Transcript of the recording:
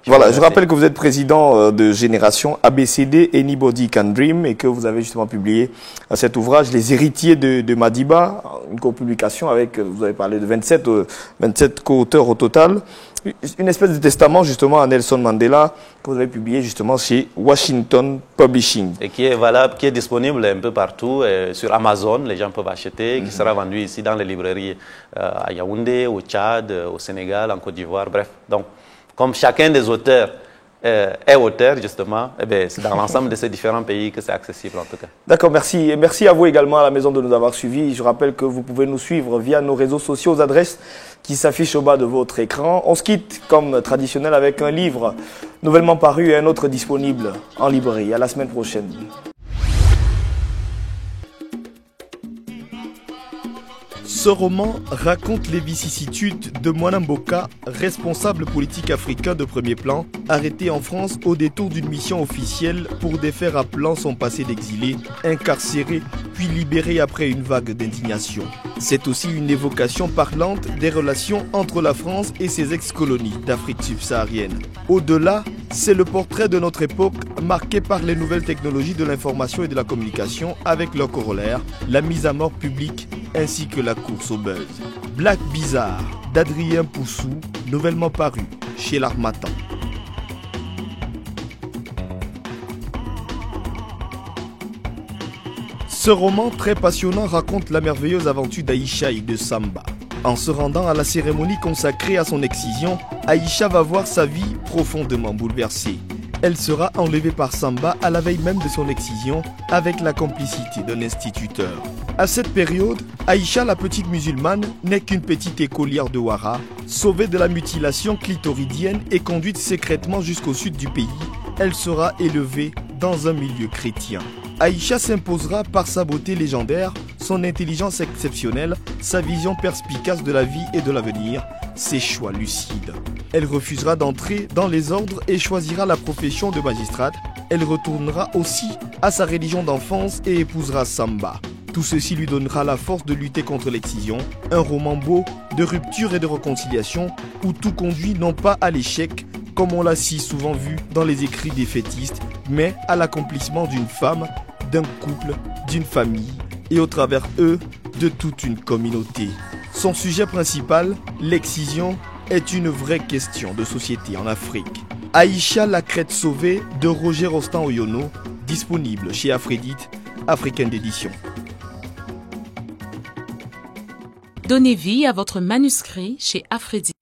Voilà, je rappelle que vous êtes président de Génération ABCD, Anybody Can Dream, et que vous avez justement publié cet ouvrage, Les héritiers de Madiba, une copublication avec, vous avez parlé de 27 co-auteurs au total, une espèce de testament justement à Nelson Mandela que vous avez publié justement chez Washington Publishing. Et qui est valable, qui est disponible un peu partout, sur Amazon, les gens peuvent acheter, qui sera vendu ici dans les librairies à Yaoundé, au Tchad, au Sénégal, en Côte d'Ivoire, bref. Donc, comme chacun des auteurs est auteur, justement, c'est dans l'ensemble de ces différents pays que c'est accessible, en tout cas. D'accord, merci. Et merci à vous également à la maison de nous avoir suivis. Je rappelle que vous pouvez nous suivre via nos réseaux sociaux aux adresses qui s'affichent au bas de votre écran. On se quitte, comme traditionnel, avec un livre nouvellement paru et un autre disponible en librairie. À la semaine prochaine. Ce roman raconte les vicissitudes de Mwana Mboka, responsable politique africain de premier plan, arrêté en France au détour d'une mission officielle pour des faits rappelant son passé d'exilé, incarcéré puis libéré après une vague d'indignation. C'est aussi une évocation parlante des relations entre la France et ses ex-colonies d'Afrique subsaharienne. Au-delà, c'est le portrait de notre époque marqué par les nouvelles technologies de l'information et de la communication avec leur corollaire, la mise à mort publique ainsi que la course au buzz. Black Bizarre d'Adrien Poussou, nouvellement paru chez l'Harmattan. Ce roman très passionnant raconte la merveilleuse aventure d'Aïcha et de Samba. En se rendant à la cérémonie consacrée à son excision, Aïcha va voir sa vie profondément bouleversée. Elle sera enlevée par Samba à la veille même de son excision avec la complicité d'un instituteur. À cette période, Aïcha, la petite musulmane, n'est qu'une petite écolière de Ouara, sauvée de la mutilation clitoridienne et conduite secrètement jusqu'au sud du pays. Elle sera élevée dans un milieu chrétien. Aïcha s'imposera par sa beauté légendaire, son intelligence exceptionnelle, sa vision perspicace de la vie et de l'avenir, ses choix lucides. Elle refusera d'entrer dans les ordres et choisira la profession de magistrate. Elle retournera aussi à sa religion d'enfance et épousera Samba. Tout ceci lui donnera la force de lutter contre l'excision, un roman beau de rupture et de réconciliation où tout conduit non pas à l'échec, comme on l'a si souvent vu dans les écrits défaitistes, mais à l'accomplissement d'une femme, d'un couple, d'une famille et au travers eux, de toute une communauté. Son sujet principal, l'excision, est une vraie question de société en Afrique. Aïcha, la crête sauvée de Roger Rostand Oyono, disponible chez Afrédite, Africaine d'édition. Donnez vie à votre manuscrit chez Afrédite.